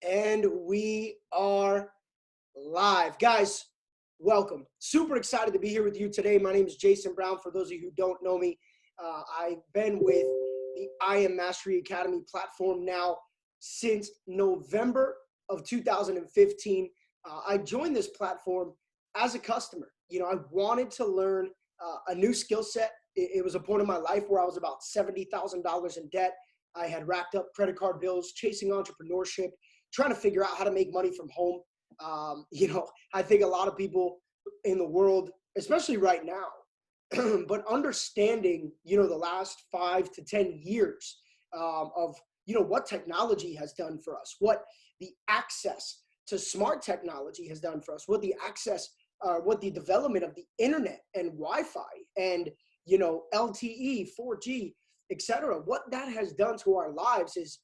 And we are live. Guys, welcome. Super excited to be here with you today. My name is Jason Brown. For those of you who don't know me, I've been with the Mastery Academy platform now since November of 2015. I joined this platform as a customer. I wanted to learn a new skill set. It was a point in my life where I was about $70,000 in debt. I had racked up credit card bills, chasing entrepreneurship, trying to figure out how to make money from home. I think a lot of people in the world, especially right now, but understanding, the last 5 to 10 years of, what technology has done for us, what the access to smart technology has done for us, what the development of the internet and Wi-Fi and, LTE, 4G, etc. What that has done to our lives is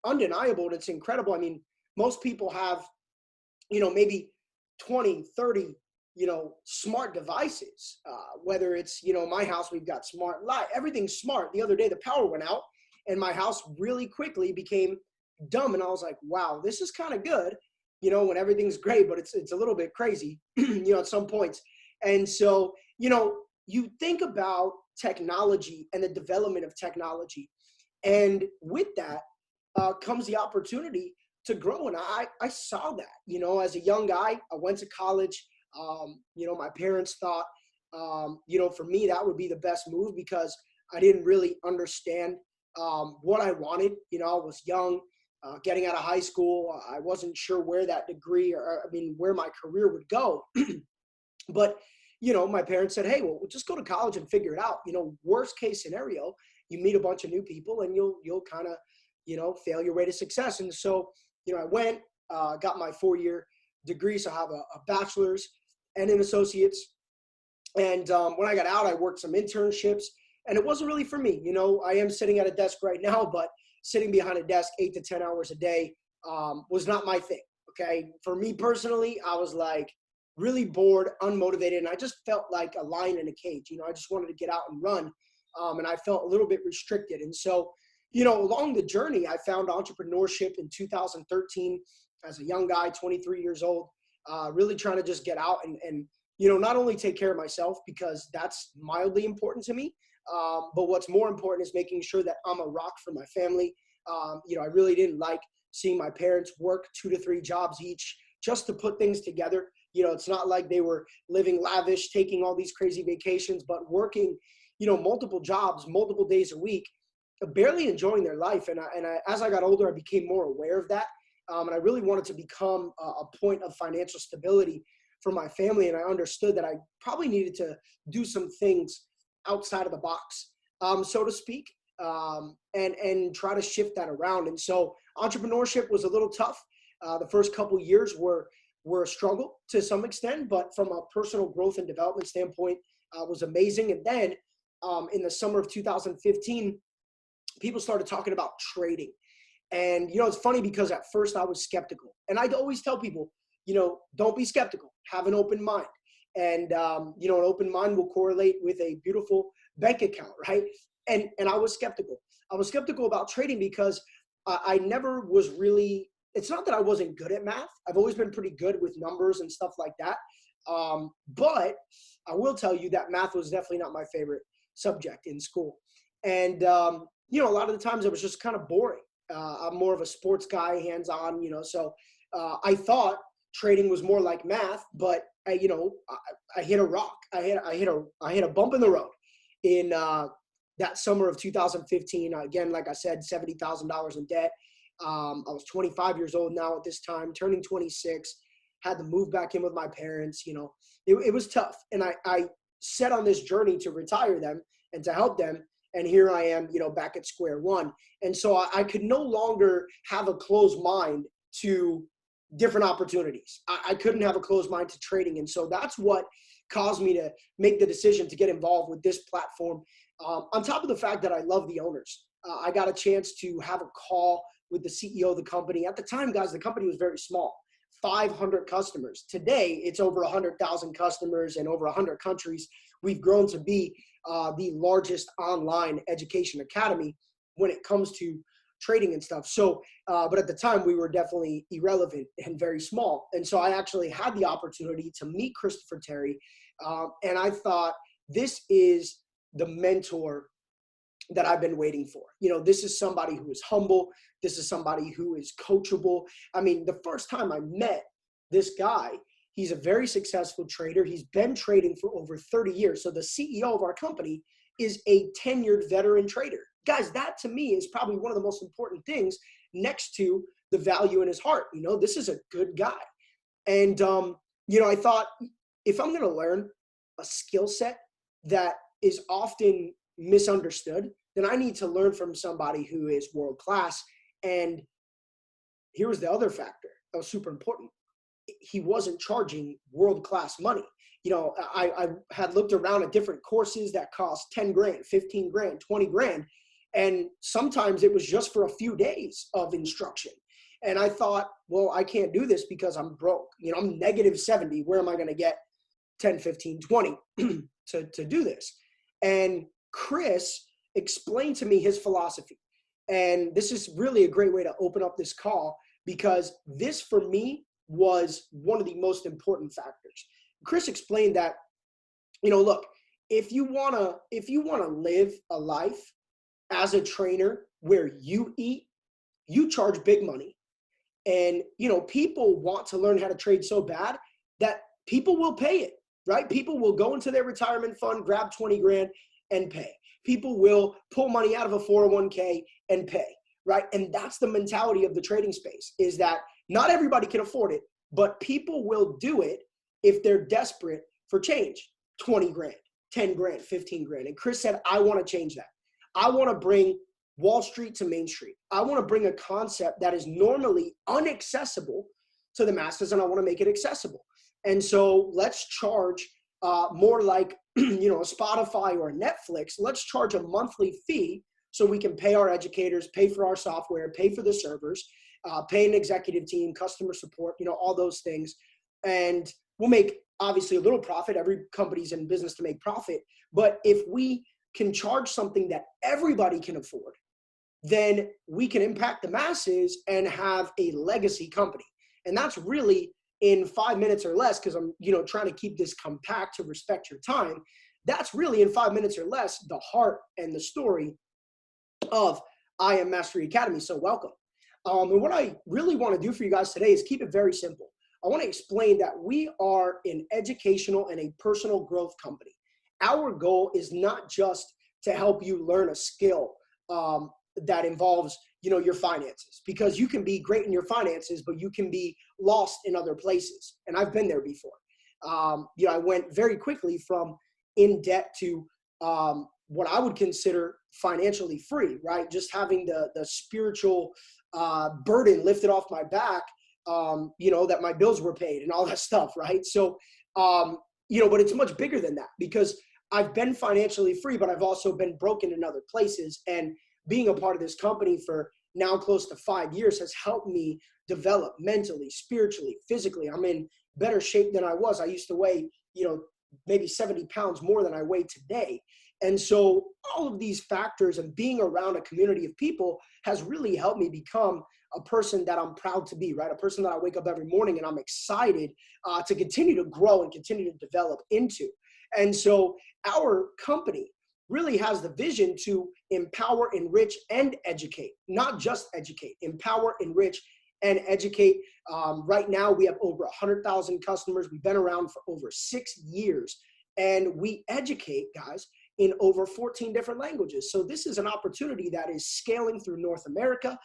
undeniable, and it's incredible. I mean, most people have, maybe 20, 30, smart devices, whether it's, my house, we've got smart light, everything's smart. The other day, the power went out and my house really quickly became dumb. And I was like, wow, this is kind of good, when everything's great, but it's a little bit crazy, at some points. And so, you think about technology and the development of technology. And with that comes the opportunity to grow. And I saw that, as a young guy, I went to college. My parents thought, for me, that would be the best move because I didn't really understand what I wanted. I was young, getting out of high school. I wasn't sure where that degree where my career would go. But, my parents said, hey, well, we'll just go to college and figure it out. Worst case scenario, you meet a bunch of new people and you'll kind of, fail your way to success. And so, I went, got my 4-year degree. So I have a bachelor's and an associate's. And when I got out, I worked some internships and it wasn't really for me. I am sitting at a desk right now, but sitting behind a desk 8 to 10 hours a day was not my thing. Okay. For me personally, I was like really bored, unmotivated, and I just felt like a lion in a cage. I just wanted to get out and run. And I felt a little bit restricted. And so, along the journey, I found entrepreneurship in 2013 as a young guy, 23 years old, really trying to just get out and not only take care of myself because that's mildly important to me, but what's more important is making sure that I'm a rock for my family. I really didn't like seeing my parents work 2 to 3 jobs each just to put things together. It's not like they were living lavish, taking all these crazy vacations, but working, multiple jobs, multiple days a week, barely enjoying their life. And as I got older, I became more aware of that. And I really wanted to become a point of financial stability for my family. And I understood that I probably needed to do some things outside of the box, so to speak, and try to shift that around. And so entrepreneurship was a little tough. The first couple of years were a struggle to some extent, but from a personal growth and development standpoint, was amazing. And then in the summer of 2015, people started talking about trading. And, it's funny because at first I was skeptical. And I'd always tell people, don't be skeptical, have an open mind. And, an open mind will correlate with a beautiful bank account, right? And I was skeptical. I was skeptical about trading because I never was really, it's not that I wasn't good at math. I've always been pretty good with numbers and stuff like that. But I will tell you that math was definitely not my favorite subject in school. And, a lot of the times it was just kind of boring. I'm more of a sports guy, hands-on, so I thought trading was more like math, but I hit a rock. I hit a bump in the road in that summer of 2015. Again, like I said, $70,000 in debt. I was 25 years old now at this time, turning 26, had to move back in with my parents. It was tough. And I set on this journey to retire them and to help them. And here I am, back at square one. And so I could no longer have a closed mind to different opportunities. I couldn't have a closed mind to trading. And so that's what caused me to make the decision to get involved with this platform. On top of the fact that I love the owners, I got a chance to have a call with the CEO of the company. At the time, guys, the company was very small, 500 customers. Today, it's over 100,000 customers in over 100 countries. We've grown to be the largest online education academy when it comes to trading and stuff. So, but at the time we were definitely irrelevant and very small. And so I actually had the opportunity to meet Christopher Terry. And I thought, this is the mentor that I've been waiting for. This is somebody who is humble. This is somebody who is coachable. I mean, the first time I met this guy, he's a very successful trader. He's been trading for over 30 years. So the CEO of our company is a tenured veteran trader. Guys, that to me is probably one of the most important things next to the value in his heart. This is a good guy. And, I thought, if I'm going to learn a skill set that is often misunderstood, then I need to learn from somebody who is world-class. And here was the other factor that was super important. He wasn't charging world-class money. I had looked around at different courses that cost 10 grand, 15 grand, 20 grand. And sometimes it was just for a few days of instruction. And I thought, well, I can't do this because I'm broke. I'm negative 70. Where am I going to get 10, 15, 20 to do this? And Chris explained to me his philosophy. And this is really a great way to open up this call, because this for me was one of the most important factors. Chris explained that, look, if you want to live a life as a trainer where you eat, you charge big money. And, people want to learn how to trade so bad that people will pay it, right? People will go into their retirement fund, grab 20 grand and pay. People will pull money out of a 401k and pay, right? And that's the mentality of the trading space, is that not everybody can afford it, but people will do it if they're desperate for change. 20 grand, 10 grand, 15 grand. And Chris said, I want to change that. I want to bring Wall Street to Main Street. I want to bring a concept that is normally inaccessible to the masses, and I want to make it accessible. And so let's charge more like, a Spotify or a Netflix. Let's charge a monthly fee so we can pay our educators, pay for our software, pay for the servers, pay an executive team, customer support, all those things. And we'll make obviously a little profit. Every company's in business to make profit. But if we can charge something that everybody can afford, then we can impact the masses and have a legacy company. And that's really, in 5 minutes or less, because I'm trying to keep this compact to respect your time, that's really, in 5 minutes or less, the heart and the story of I Am Mastery Academy. So welcome. And what I really want to do for you guys today is keep it very simple. I want to explain that we are an educational and a personal growth company. Our goal is not just to help you learn a skill that involves your finances, because you can be great in your finances, but you can be lost in other places. And I've been there before. I went very quickly from in debt to what I would consider financially free, right? Just having the spiritual burden lifted off my back, that my bills were paid and all that stuff, right? So, but it's much bigger than that, because I've been financially free, but I've also been broken in other places. And being a part of this company for now close to 5 years has helped me develop mentally, spiritually, physically. I'm in better shape than I was. I used to weigh, maybe 70 pounds more than I weigh today. And so all of these factors and being around a community of people has really helped me become a person that I'm proud to be, right? A person that I wake up every morning and I'm excited to continue to grow and continue to develop into. And so our company really has the vision to empower, enrich, and educate. Not just educate, empower, enrich, and educate. Right now, we have over 100,000 customers. We've been around for over 6 years, and we educate, guys, in over 14 different languages. So this is an opportunity that is scaling through North America.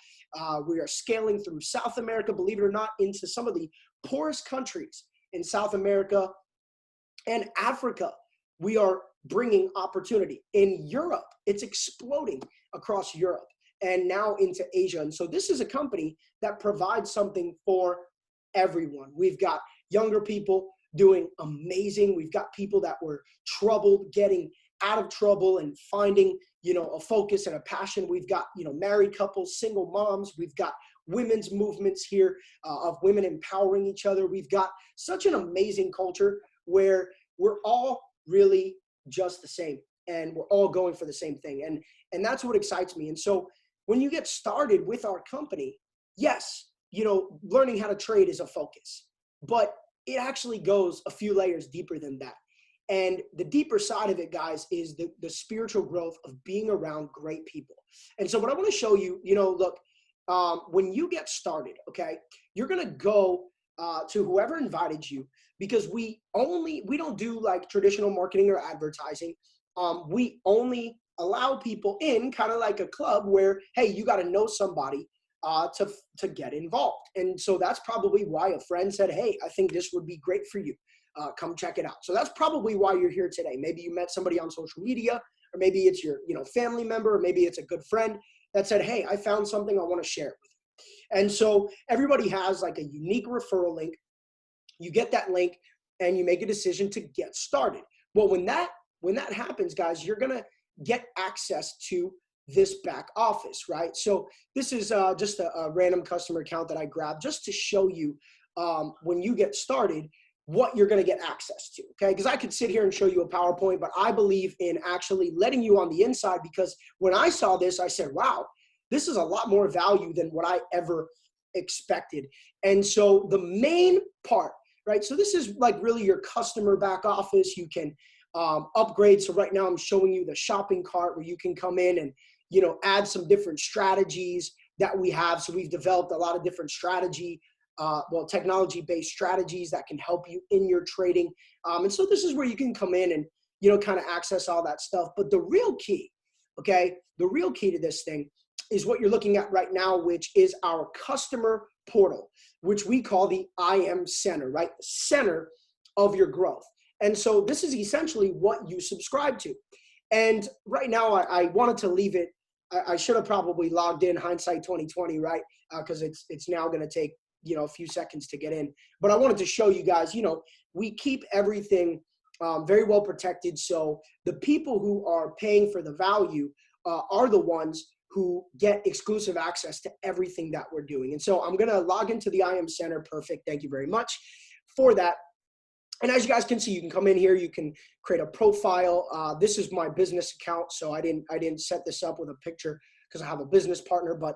We are scaling through South America, believe it or not, into some of the poorest countries in South America and Africa. We are bringing opportunity. In Europe, it's exploding across Europe and now into Asia. And so this is a company that provides something for everyone. We've got younger people doing amazing. We've got people that were troubled, getting out of trouble and finding, a focus and a passion. We've got, married couples, single moms. We've got women's movements here of women empowering each other. We've got such an amazing culture where we're all really just the same, and we're all going for the same thing. And that's what excites me. And so when you get started with our company, yes, learning how to trade is a focus, but it actually goes a few layers deeper than that. And the deeper side of it, guys, is the spiritual growth of being around great people. And so what I want to show you, look, when you get started, okay, you're going to go to whoever invited you, because we don't do like traditional marketing or advertising. We only allow people in kind of like a club where, hey, you got to know somebody to get involved. And so that's probably why a friend said, hey, I think this would be great for you. Come check it out. So that's probably why you're here today. Maybe you met somebody on social media, or maybe it's your family member, or maybe it's a good friend that said, hey, I found something, I want to share it with you. And so everybody has like a unique referral link. You get that link and you make a decision to get started. Well, when that happens, guys, you're going to get access to this back office, right? So this is just a random customer account that I grabbed just to show you when you get started, what you're going to get access to, okay? Because I could sit here and show you a PowerPoint, but I believe in actually letting you on the inside, because when I saw this, I said, wow, this is a lot more value than what I ever expected. And so the main part, right? So this is like really your customer back office. You can upgrade. So right now I'm showing you the shopping cart where you can come in and, add some different strategies that we have. So we've developed a lot of different technology-based strategies that can help you in your trading. And so this is where you can come in and, kind of access all that stuff. But the real key, okay, the real key to this thing is what you're looking at right now, which is our customer portal, which we call the IM Center, right? The center of your growth. And so this is essentially what you subscribe to. And right now I wanted to leave it. I should have probably logged in, hindsight 2020, right? Because it's now going to take, a few seconds to get in. But I wanted to show you guys, we keep everything very well protected. So the people who are paying for the value are the ones who get exclusive access to everything that we're doing. And so I'm going to log into the IM Center. Perfect. Thank you very much for that. And as you guys can see, you can come in here, you can create a profile. This is my business account. So I didn't set this up with a picture because I have a business partner, but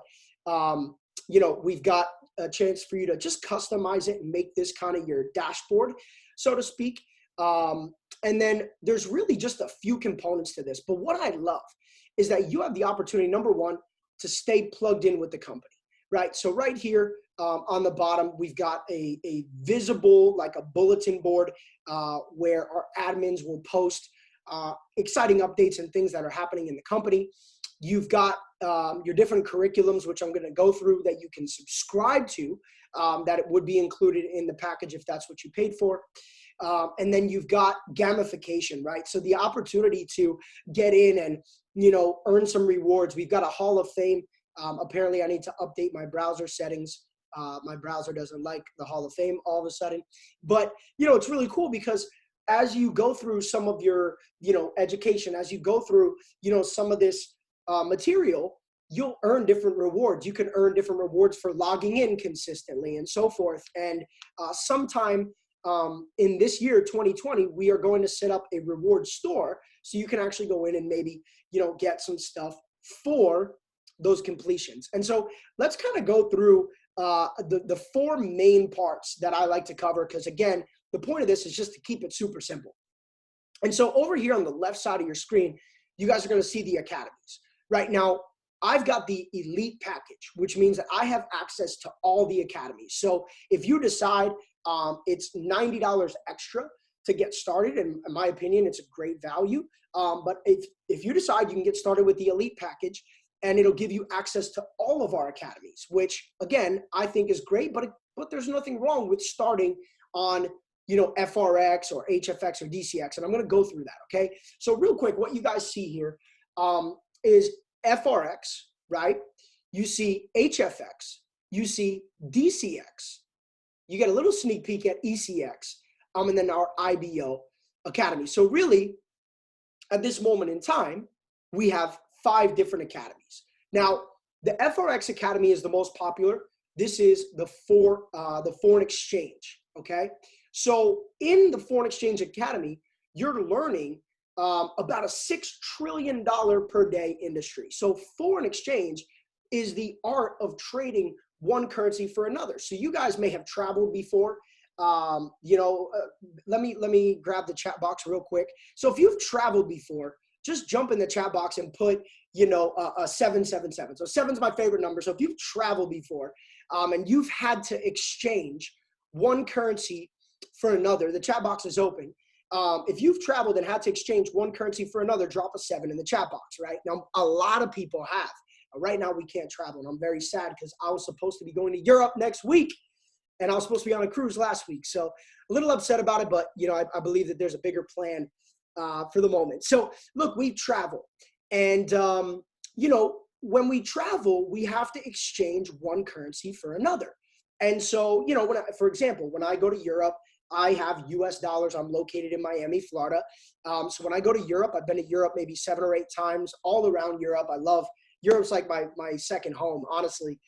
we've got a chance for you to just customize it and make this kind of your dashboard, so to speak. And then there's really just a few components to this. But what I love is that you have the opportunity, number one, to stay plugged in with the company, right? So right here on the bottom, we've got a visible, like a bulletin board where our admins will post exciting updates and things that are happening in the company. You've got your different curriculums, which I'm going to go through, that you can subscribe to, that it would be included in the package if that's what you paid for. And then you've got gamification, right? So the opportunity to get in and, earn some rewards. We've got a Hall of Fame. Apparently I need to update my browser settings. My browser doesn't like the Hall of Fame all of a sudden. But, it's really cool because as you go through some of your, education, as you go through, some of this material, you'll earn different rewards. You can earn different rewards for logging in consistently and so forth. And sometime in this year, 2020, we are going to set up a reward store so you can actually go in and maybe, get some stuff for those completions. And so let's kind of go through the four main parts that I like to cover, because again, the point of this is just to keep it super simple. And so over here on the left side of your screen, you guys are going to see the academies. Right now, I've got the elite package, which means that I have access to all the academies. So if you decide it's $90 extra to get started, and in my opinion, it's a great value. But if you decide, you can get started with the elite package, and it'll give you access to all of our academies, which again, I think is great, but there's nothing wrong with starting on, FRX or Hfx or DCX. And I'm going to go through that. Okay. So real quick, what you guys see here is FRX, right? You see HFX, you see DCX, you get a little sneak peek at ECX, and then our IBO Academy. So really, at this moment in time, we have 5 different academies. Now, the Frx Academy is the most popular. This is the foreign exchange, okay? So in the Foreign Exchange Academy, you're learning about a $6 trillion per day industry. So foreign exchange is the art of trading one currency for another. So you guys may have traveled before. Let me grab the chat box real quick. So if you've traveled before, just jump in the chat box and put, a 777. So 7's my favorite number. So if you've traveled before, and you've had to exchange one currency for another, the chat box is open. If you've traveled and had to exchange one currency for another, drop a 7 in the chat box, right? Now, a lot of people have. Right now, we can't travel, and I'm very sad because I was supposed to be going to Europe next week, and I was supposed to be on a cruise last week. So a little upset about it, but, I believe that there's a bigger plan for the moment. So, look, we travel, and, when we travel, we have to exchange one currency for another. And so, for example, when I go to Europe, I have US dollars. I'm located in Miami, Florida. So when I go to Europe, I've been to Europe maybe 7 or 8 times all around Europe. I love Europe's like my second home, honestly.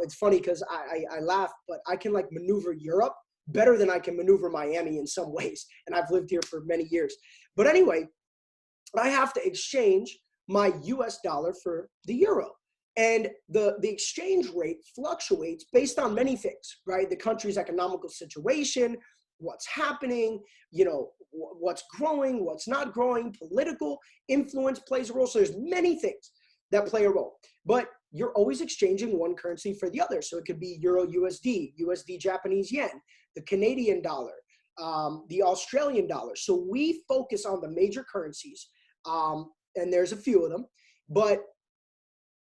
It's funny because I laugh, but I can like maneuver Europe better than I can maneuver Miami in some ways. And I've lived here for many years. But anyway, I have to exchange my US dollar for the euro. And the exchange rate fluctuates based on many things, right? The country's economical situation, what's happening, what's growing, what's not growing, political influence plays a role. So there's many things that play a role, but you're always exchanging one currency for the other. So it could be Euro USD, USD Japanese yen, the Canadian dollar, the Australian dollar. So we focus on the major currencies, and there's a few of them, but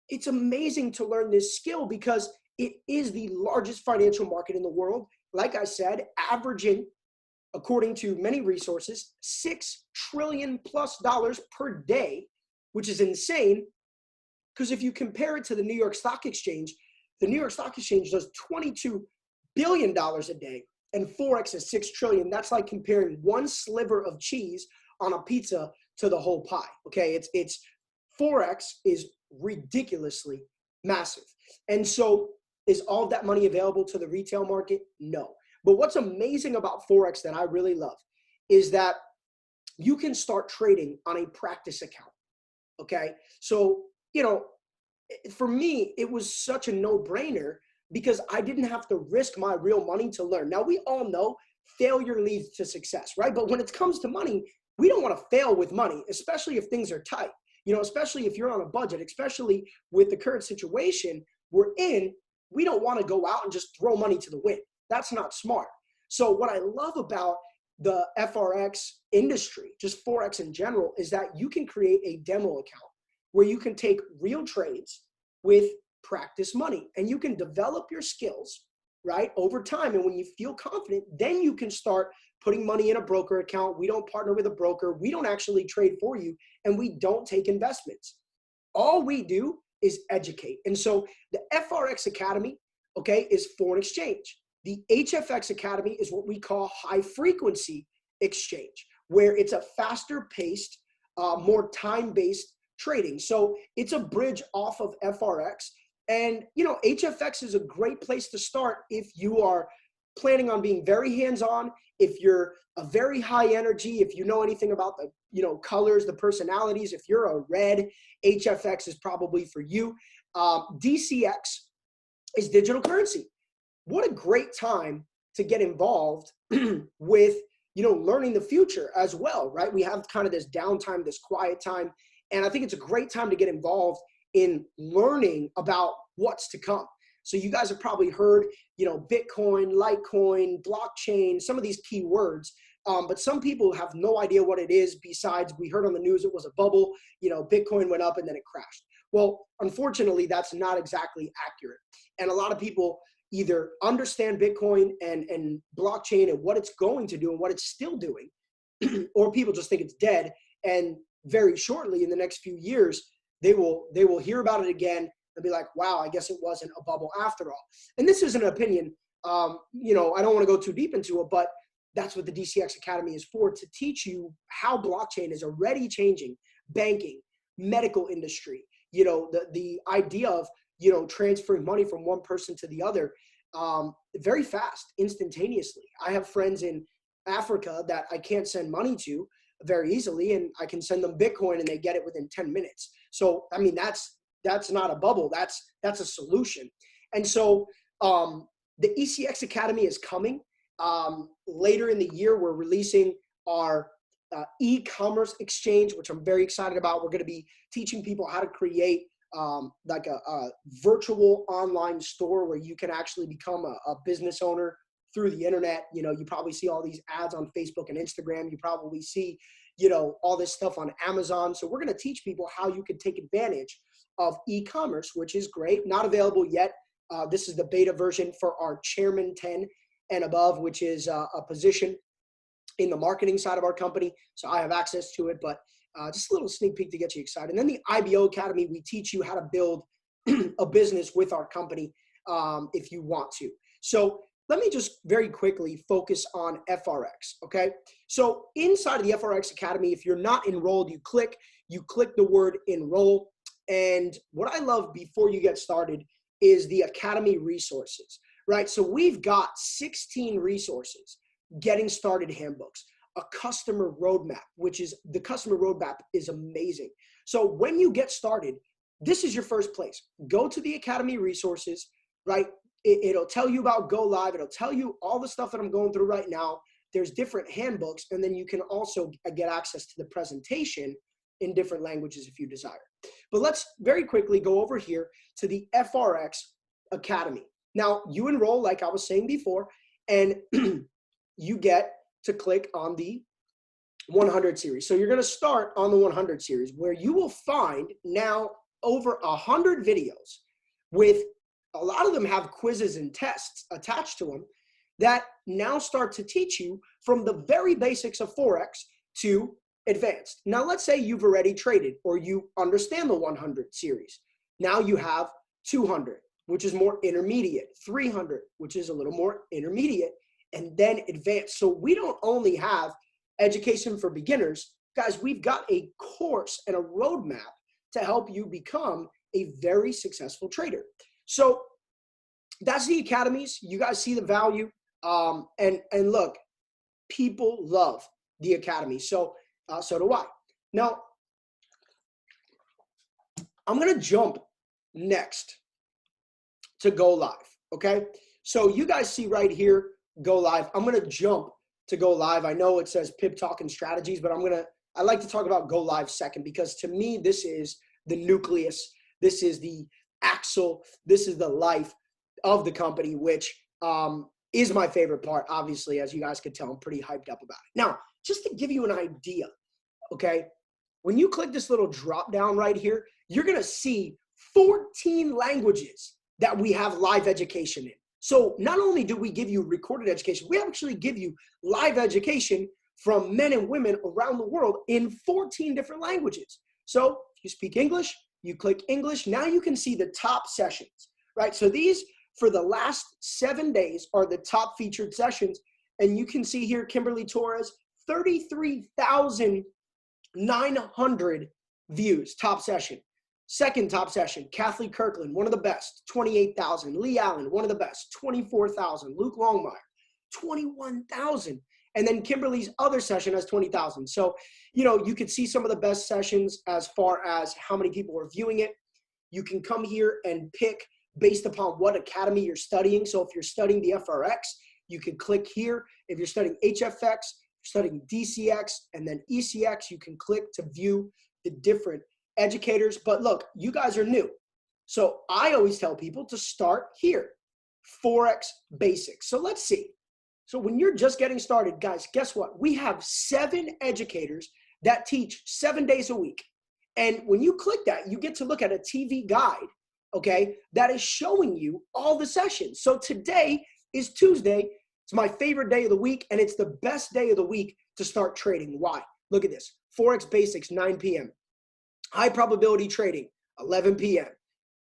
it's amazing to learn this skill because it is the largest financial market in the world. Like I said, averaging, according to many resources, $6 trillion plus per day, which is insane. Because if you compare it to the New York Stock Exchange, the New York Stock Exchange does $22 billion a day, and Forex is $6 trillion. That's like comparing one sliver of cheese on a pizza to the whole pie. Okay, it's Forex is ridiculously massive. And so is all of that money available to the retail market? No. But what's amazing about Forex that I really love is that you can start trading on a practice account. Okay. So, for me, it was such a no-brainer because I didn't have to risk my real money to learn. Now, we all know failure leads to success, right? But when it comes to money, we don't want to fail with money, especially if things are tight, especially if you're on a budget, especially with the current situation we're in. We don't want to go out and just throw money to the wind. That's not smart. So what I love about the FRX industry, just Forex in general, is that you can create a demo account where you can take real trades with practice money and you can develop your skills, right, over time. And when you feel confident, then you can start putting money in a broker account. We don't partner with a broker. We don't actually trade for you, and we don't take investments. All we do is educate. And so the FRX Academy, okay, is foreign exchange. The Hfx Academy is what we call high frequency exchange, where it's a faster paced, more time-based trading. So it's a bridge off of FRX. And, HFX is a great place to start if you are planning on being very hands-on, if you're a very high energy, if you know anything about the, colors, the personalities. If you're a red, HFX is probably for you. DCX is digital currency. What a great time to get involved with, learning the future as well, right? We have kind of this downtime, this quiet time. And I think it's a great time to get involved in learning about what's to come. So you guys have probably heard, Bitcoin, Litecoin, blockchain, some of these key words, but some people have no idea what it is besides we heard on the news it was a bubble, Bitcoin went up and then it crashed. Well, unfortunately, that's not exactly accurate. And a lot of people either understand Bitcoin and blockchain and what it's going to do and what it's still doing, or people just think it's dead. And very shortly in the next few years, they will hear about it again and be like, wow, I guess it wasn't a bubble after all. And this is an opinion. I don't want to go too deep into it, but that's what the DCX Academy is for, to teach you how blockchain is already changing banking, medical industry, the idea of, transferring money from one person to the other very fast, instantaneously. I have friends in Africa that I can't send money to very easily, and I can send them Bitcoin and they get it within 10 minutes. So, I mean, that's that's not a bubble. That's a solution. And so the Ecx Academy is coming. Later in the year, we're releasing our e-commerce exchange, which I'm very excited about. We're going to be teaching people how to create like a virtual online store where you can actually become a business owner through the internet. You know, you probably see all these ads on Facebook and Instagram. You probably see, you know, all this stuff on Amazon. So we're going to teach people how you can take advantage of e-commerce, which is great. Not available yet. This is the beta version for our Chairman 10 and above, which is a position in the marketing side of our company. So I have access to it, but just a little sneak peek to get you excited. And then the IBO Academy, we teach you how to build a business with our company if you want to. So let me just very quickly focus on FRX, okay? So inside of the FRX Academy, if you're not enrolled, you click the word enroll. And what I love before you get started is the Academy resources, right? So we've got 16 resources, getting started handbooks, a customer roadmap, which is the customer roadmap is amazing. So when you get started, this is your first place. Go to the Academy resources, right? It'll tell you about Go Live. It'll tell you all the stuff that I'm going through right now. There's different handbooks, and then you can also get access to the presentation in different languages if you desire. But let's very quickly go over here to the FRX Academy. Now, you enroll, like I was saying before, and you get to click on the 100 series. So you're going to start on the 100 series, where you will find now over 100 videos with a lot of them have quizzes and tests attached to them that now start to teach you from the very basics of Forex to advanced. Now, let's say you've already traded or you understand the 100 series. Now you have 200, which is more intermediate, 300, which is a little more intermediate, and then advanced. So we don't only have education for beginners. Guys, we've got a course and a roadmap to help you become a very successful trader. So that's the academies. You guys see the value. And look, people love the academy. So do I. Now, I'm going to jump next to Go Live. Okay. So you guys see right here, Go Live. I'm going to jump to Go Live. I know it says Pip Talking Strategies, but I like to talk about Go Live second, because to me, this is the nucleus. This is the axle. This is the life of the company, which is my favorite part. Obviously, as you guys could tell, I'm pretty hyped up about it. Now, just to give you an idea, okay, when you click this little drop down right here, you're going to see 14 languages that we have live education in. So not only do we give you recorded education, we actually give you live education from men and women around the world in 14 different languages. So if you speak English, you click English. Now you can see the top sessions, right? So these, for the last 7 days, are the top featured sessions. And you can see here, Kimberly Torres, 33,900 views, top session. Second top session, Kathleen Kirkland, one of the best, 28,000. Lee Allen, one of the best, 24,000. Luke Longmire, 21,000. And then Kimberly's other session has 20,000. So, you know, you could see some of the best sessions as far as how many people are viewing it. You can come here and pick based upon what academy you're studying. So if you're studying the FRX, you can click here. If you're studying Hfx, you're studying DCX, and then ECX, you can click to view the different educators. But look, you guys are new. So I always tell people to start here, Forex Basics. So let's see. So when you're just getting started, guys, guess what? We have 7 educators that teach 7 days a week. And when you click that, you get to look at a TV guide, okay, that is showing you all the sessions. So today is Tuesday. It's my favorite day of the week, and it's the best day of the week to start trading. Why? Look at this. Forex Basics, 9 p.m. High probability trading, 11 p.m.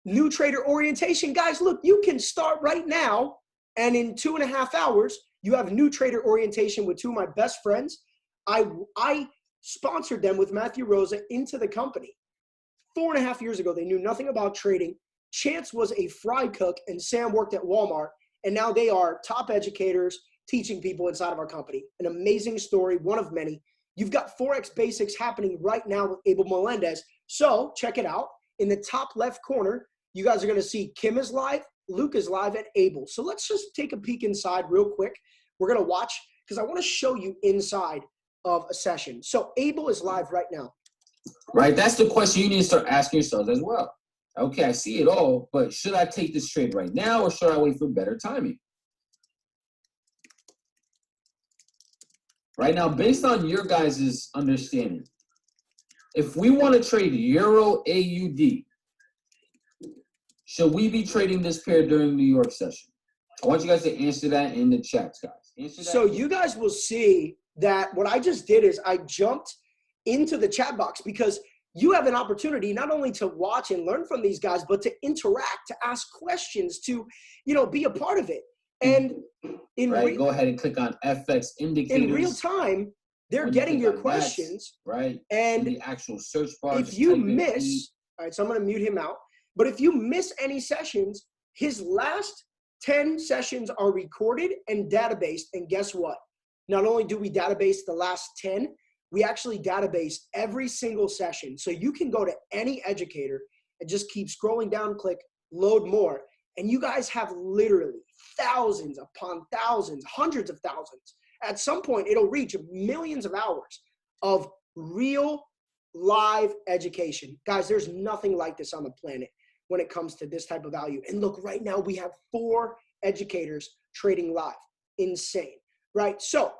New trader orientation. Guys, look, you can start right now, and in 2.5 hours, you have new trader orientation with 2 of my best friends. I sponsored them with Matthew Rosa into the company. 4.5 years ago, they knew nothing about trading. Chance was a fry cook, and Sam worked at Walmart, and now they are top educators teaching people inside of our company. An amazing story, one of many. You've got Forex Basics happening right now with Abel Melendez. So check it out. in the top left corner, you guys are going to see Kim is live, Luke is live, and Abel. So let's just take a peek inside real quick. We're going to watch because I want to show you inside of a session. So Abel is live right now. Right, that's the question you need to start asking yourselves as well. Okay, I see it all, but should I take this trade right now or should I wait for better timing? Right now, based on your guys' understanding, if we want to trade Euro AUD, should we be trading this pair during New York session? I want you guys to answer that in the chats, guys. So you guys will see that what I just did is I jumped into the chat box because you have an opportunity not only to watch and learn from these guys, but to interact, to ask questions, to, you know, be a part of it. And go ahead and click on FX indicators. In real time, they're getting your questions. Right. And in the actual search bar. If you miss, all right, so I'm going to mute him out. But if you miss any sessions, his last 10 sessions are recorded and databased. And guess what? Not only do we database the last 10, we actually database every single session. So you can go to any educator and just keep scrolling down, click load more. And you guys have literally thousands upon thousands, hundreds of thousands. At some point, it'll reach millions of hours of real live education. Guys, there's nothing like this on the planet when it comes to this type of value. And look, right now we have 4 educators trading live. Insane, right? So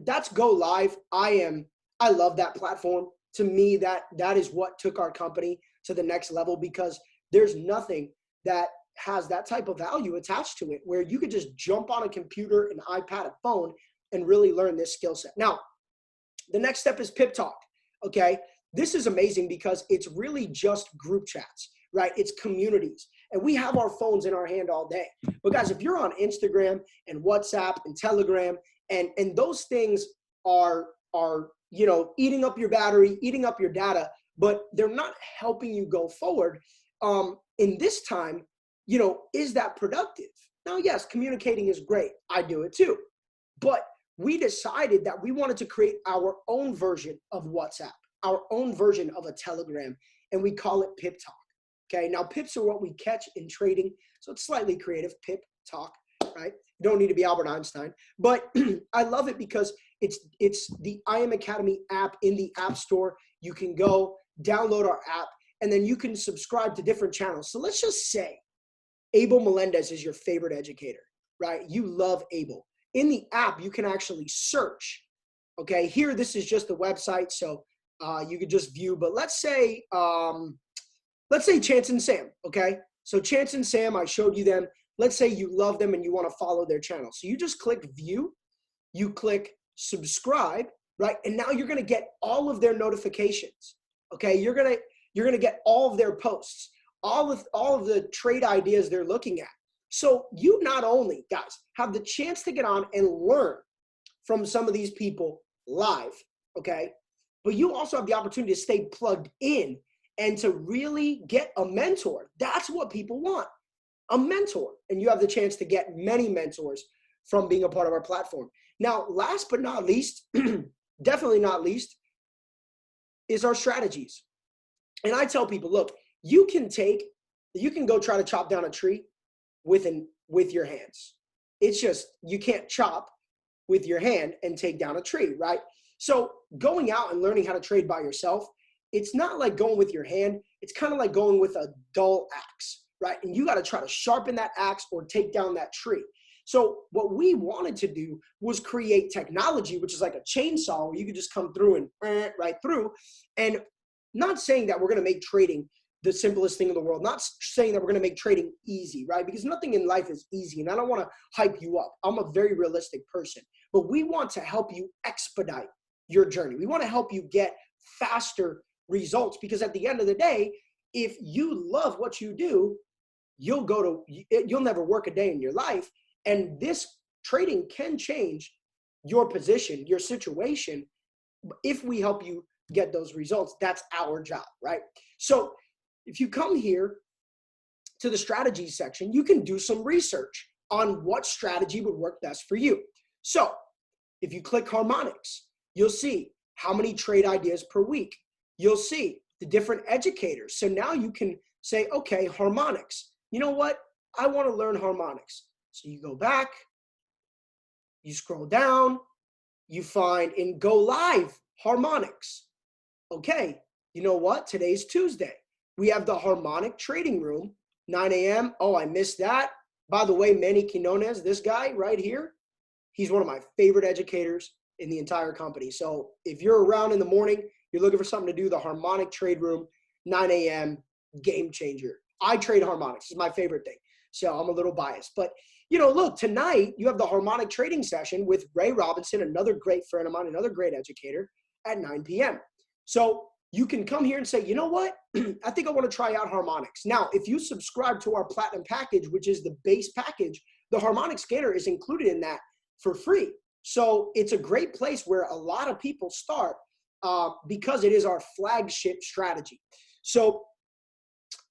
that's Go Live. I love that platform. To me, that is what took our company to the next level because there's nothing that has that type of value attached to it where you could just jump on a computer, an iPad, a phone, and really learn this skill set. Now, the next step is Pip Talk, okay? This is amazing because it's really just group chats, right? It's communities. And we have our phones in our hand all day. But guys, if you're on Instagram and WhatsApp and Telegram, and those things are you know, eating up your battery, eating up your data, but they're not helping you go forward. In this time, you know, is that productive? Now, yes, communicating is great. I do it too. But we decided that we wanted to create our own version of WhatsApp, our own version of a Telegram, and we call it Pip Talk. Okay, now pips are what we catch in trading, so it's slightly creative, Pip Talk, right? You don't need to be Albert Einstein, but I love it because it's the Hfx Academy app in the App Store. You can go download our app, and then you can subscribe to different channels. So let's just say Abel Melendez is your favorite educator, right? You love Abel. In the app, you can actually search, okay? Here, this is just the website, so you could just view, but let's say Chance and Sam, okay? So Chance and Sam, I showed you them. Let's say you love them and you want to follow their channel. So you just click view, you click subscribe, right? And now you're going to get all of their notifications, okay? You're going to get all of their posts, all of the trade ideas they're looking at. So you not only, guys, have the chance to get on and learn from some of these people live, okay? But you also have the opportunity to stay plugged in and to really get a mentor. That's what people want, a mentor. And you have the chance to get many mentors from being a part of our platform. Now, last but not least, definitely not least, is our strategies. And I tell people, look, you can go try to chop down a tree with your hands. It's just, you can't chop with your hand and take down a tree, right? So going out and learning how to trade by yourself, it's not like going with your hand. It's kind of like going with a dull axe, right? And you got to try to sharpen that axe or take down that tree. So what we wanted to do was create technology, which is like a chainsaw where you could just come through and right through. And not saying that we're going to make trading the simplest thing in the world, not saying that we're going to make trading easy, right? Because nothing in life is easy, and I don't want to hype you up. I'm a very realistic person, but we want to help you expedite your journey. We want to help you get faster results, because at the end of the day, if you love what you do, you'll never work a day in your life. And this trading can change your position, your situation, if we help you get those results. That's our job, right? So if you come here to the strategy section, you can do some research on what strategy would work best for you. So if you click harmonics, you'll see how many trade ideas per week. You'll see the different educators. So now you can say, okay, harmonics. You know what? I want to learn harmonics. So you go back, you scroll down, you find in Go Live harmonics. Okay, you know what? Today's Tuesday. We have the harmonic trading room, 9 a.m. Oh, I missed that. By the way, Manny Quinones, this guy right here, he's one of my favorite educators in the entire company. So if you're around in the morning, you're looking for something to do, the harmonic trade room, 9 a.m., game changer. I trade harmonics. It's my favorite thing. So I'm a little biased. But, you know, look, tonight you have the harmonic trading session with Ray Robinson, another great friend of mine, another great educator, at 9 p.m. So you can come here and say, you know what? I think I want to try out harmonics. Now, if you subscribe to our platinum package, which is the base package, the harmonic scanner is included in that for free. So it's a great place where a lot of people start because it is our flagship strategy. So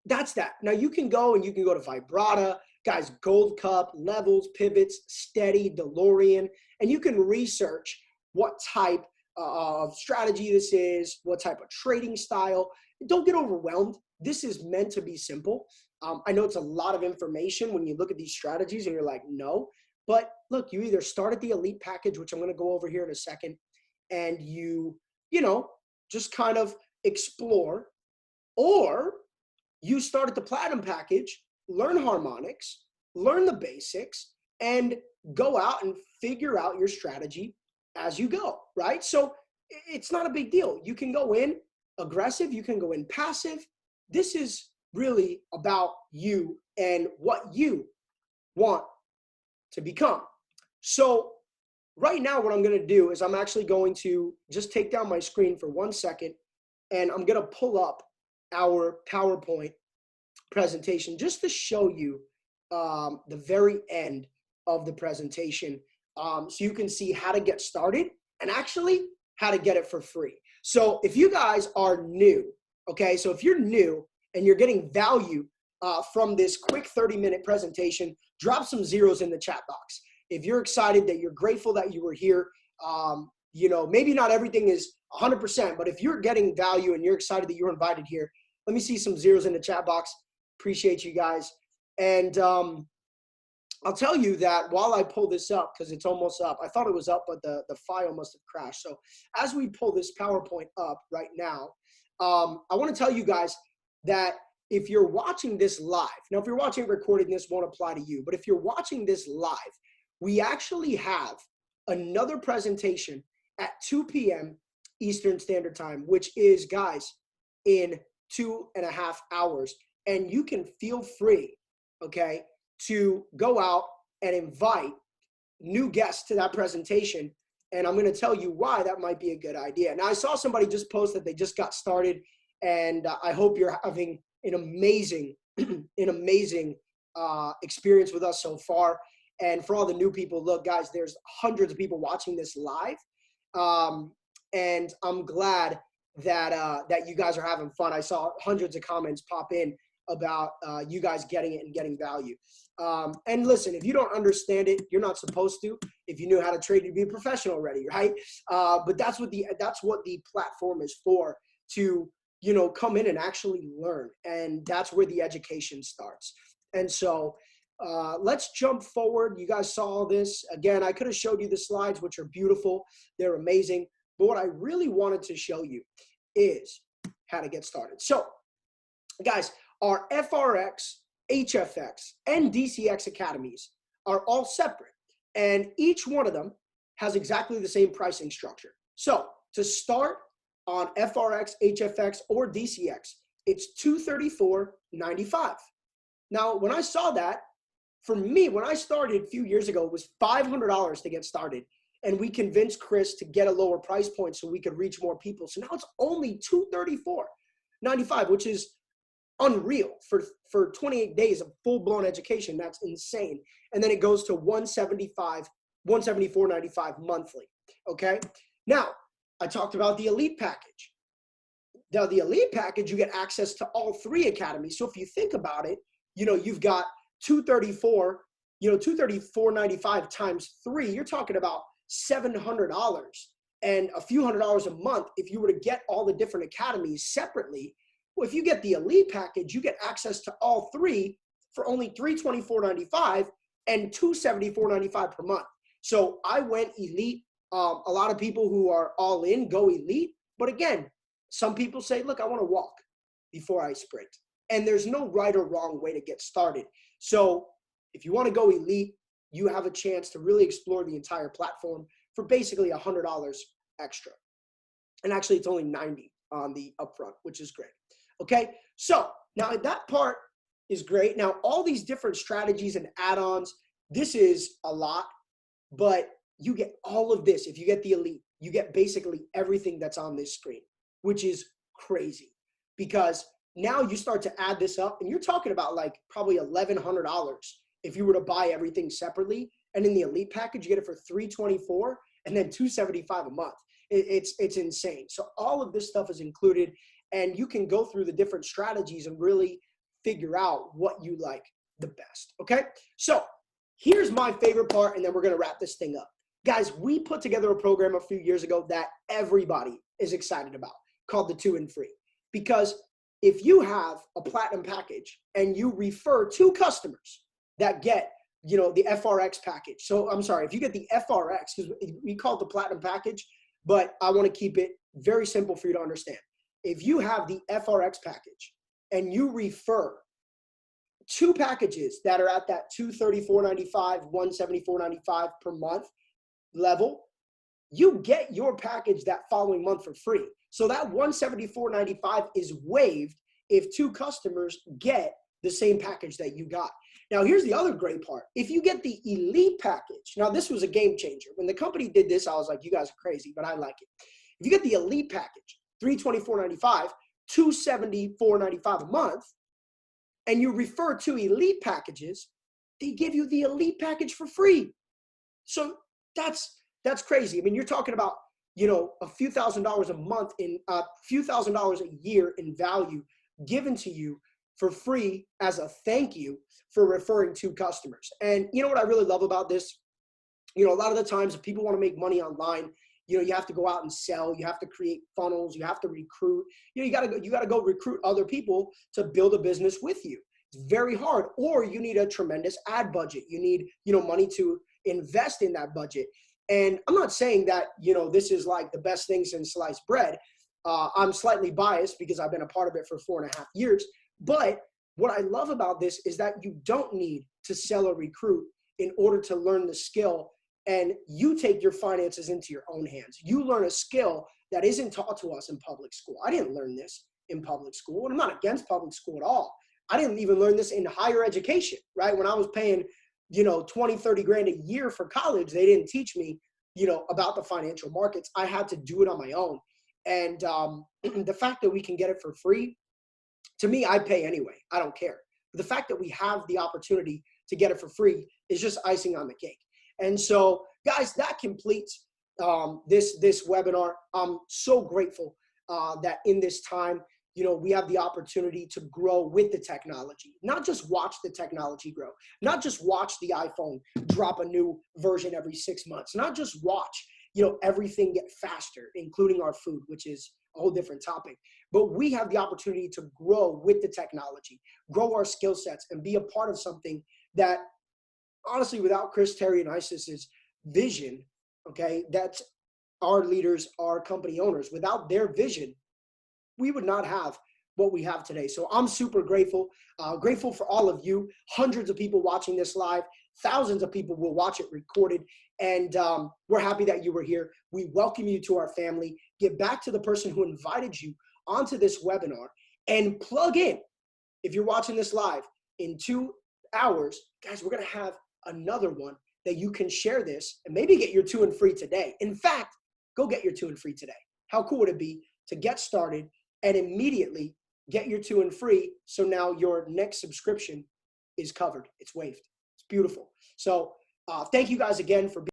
that's that. Now you can go and you can go to Vibrata, guys, Gold Cup, Levels, Pivots, Steady, DeLorean, and you can research what type of strategy this is, what type of trading style. Don't get overwhelmed. This is meant to be simple. I know it's a lot of information when you look at these strategies and you're like, no. But look, you either start at the elite package, which I'm going to go over here in a second, and you know, just kind of explore, or you start at the platinum package, learn harmonics, learn the basics, and go out and figure out your strategy as you go, right? So it's not a big deal. You can go in aggressive, you can go in passive. This is really about you and what you want to become. So right now what I'm going to do is I'm actually going to just take down my screen for 1 second, and I'm going to pull up our PowerPoint presentation just to show you the very end of the presentation, so you can see how to get started and actually how to get it for free. So if you guys are new, okay, so if you're new and you're getting value from this quick 30-minute presentation, drop some zeros in the chat box. If you're excited, that you're grateful that you were here, you know, maybe not everything is 100%, but if you're getting value and you're excited that you're invited here, let me see some zeros in the chat box. Appreciate you guys. And I'll tell you that while I pull this up, because it's almost up, I thought it was up, but the file must have crashed. So as we pull this PowerPoint up right now, I want to tell you guys that if you're watching this live, now if you're watching it recorded, this won't apply to you, but if you're watching this live, we actually have another presentation at 2 p.m. Eastern Standard Time, which is, guys, in 2.5 hours. And you can feel free, okay, to go out and invite new guests to that presentation. And I'm going to tell you why that might be a good idea. Now, I saw somebody just post that they just got started, and I hope you're having an amazing, experience with us so far. And for all the new people, look, guys, there's hundreds of people watching this live. And I'm glad that you guys are having fun. I saw hundreds of comments pop in about you guys getting it and getting value. And listen, if you don't understand it, you're not supposed to. If you knew how to trade, you'd be a professional already, right? But that's what the platform is for, to, you know, come in and actually learn. And that's where the education starts. And so let's jump forward. You guys saw this. Again, I could have showed you the slides, which are beautiful. They're amazing. But what I really wanted to show you is how to get started. So, guys, our Frx, Hfx, and Ecx Academies are all separate. And each one of them has exactly the same pricing structure. So, to start on Frx, Hfx, or Ecx, it's $234.95. Now, when I saw that, for me, when I started a few years ago, it was $500 to get started. And we convinced Chris to get a lower price point so we could reach more people. So now it's only $234.95, which is unreal for 28 days of full-blown education. That's insane. And then it goes to $174.95 monthly. Okay. Now, I talked about the elite package. Now, the elite package, you get access to all 3 academies. So if you think about it, you know, you've got $234.95 times 3. You're talking about $700. and a few $100s a month if you were to get all the different academies separately. Well, if you get the elite package, you get access to all three for only $324.95 and $274.95 per month. So I went elite. A lot of people who are all in go elite. But again, some people say, look, I want to walk before I sprint. And there's no right or wrong way to get started. So if you want to go elite, you have a chance to really explore the entire platform for basically $100 extra. And actually, it's only $90 on the upfront, which is great. Okay, so now that part is great. Now, all these different strategies and add-ons, this is a lot, but you get all of this. If you get the elite, you get basically everything that's on this screen, which is crazy, because now you start to add this up and you're talking about like probably $1,100 if you were to buy everything separately. And in the elite package, you get it for $324 and then $275 a month. It's insane. So all of this stuff is included, and you can go through the different strategies and really figure out what you like the best. Okay, so here's my favorite part, and then we're going to wrap this thing up. Guys, we put together a program a few years ago that everybody is excited about, called the 2 and Free. Because if you have a platinum package and you refer 2 customers that get, you know, the Frx package. So I'm sorry, if you get the Frx, because we call it the platinum package, but I want to keep it very simple for you to understand. If you have the Frx package and you refer 2 packages that are at that $234.95, $174.95 per month level, you get your package that following month for free. So that $174.95 is waived if 2 customers get the same package that you got. Now, here's the other great part. If you get the elite package, now this was a game changer. When the company did this, I was like, you guys are crazy, but I like it. If you get the elite package, $324.95, $274.95 a month, and you refer 2 elite packages, they give you the elite package for free. So that's crazy. I mean, you're talking about, you know, a few $1,000s a month in a few $1,000s a year in value given to you for free as a thank you for referring 2 customers. And you know what I really love about this? You know, a lot of the times if people want to make money online, you know, you have to go out and sell, you have to create funnels, you have to recruit, you know, you got to go recruit other people to build a business with you. It's very hard. Or you need a tremendous ad budget. You need, you know, money to invest in that budget. And I'm not saying that, you know, this is like the best thing since sliced bread. I'm slightly biased because I've been a part of it for 4.5 years. But what I love about this is that you don't need to sell or recruit in order to learn the skill, and you take your finances into your own hands. You learn a skill that isn't taught to us in public school. I didn't learn this in public school, and I'm not against public school at all. I didn't even learn this in higher education, right? When I was paying, you know, 20, 30 grand a year for college, they didn't teach me, you know, about the financial markets. I had to do it on my own. And the fact that we can get it for free, to me, I pay anyway. I don't care. But the fact that we have the opportunity to get it for free is just icing on the cake. And so, guys, that completes this webinar. I'm so grateful that in this time, you know, we have the opportunity to grow with the technology, not just watch the technology grow, not just watch the iPhone drop a new version every 6 months, not just watch, you know, everything get faster, including our food, which is a whole different topic. But we have the opportunity to grow with the technology, grow our skill sets, and be a part of something that, honestly, without Chris, Terry, and Isis's vision, okay, that's our leaders, our company owners. Without their vision, we would not have what we have today. So I'm super grateful, grateful for all of you, hundreds of people watching this live, thousands of people will watch it recorded. And we're happy that you were here. We welcome you to our family. Get back to the person who invited you onto this webinar and plug in. If you're watching this live in 2 hours, guys, we're going to have another one that you can share this and maybe get your 2 and free today. In fact, go get your 2 and free today. How cool would it be to get started and immediately get your 2 and free? So now your next subscription is covered. It's waived. It's beautiful. So thank you guys again for being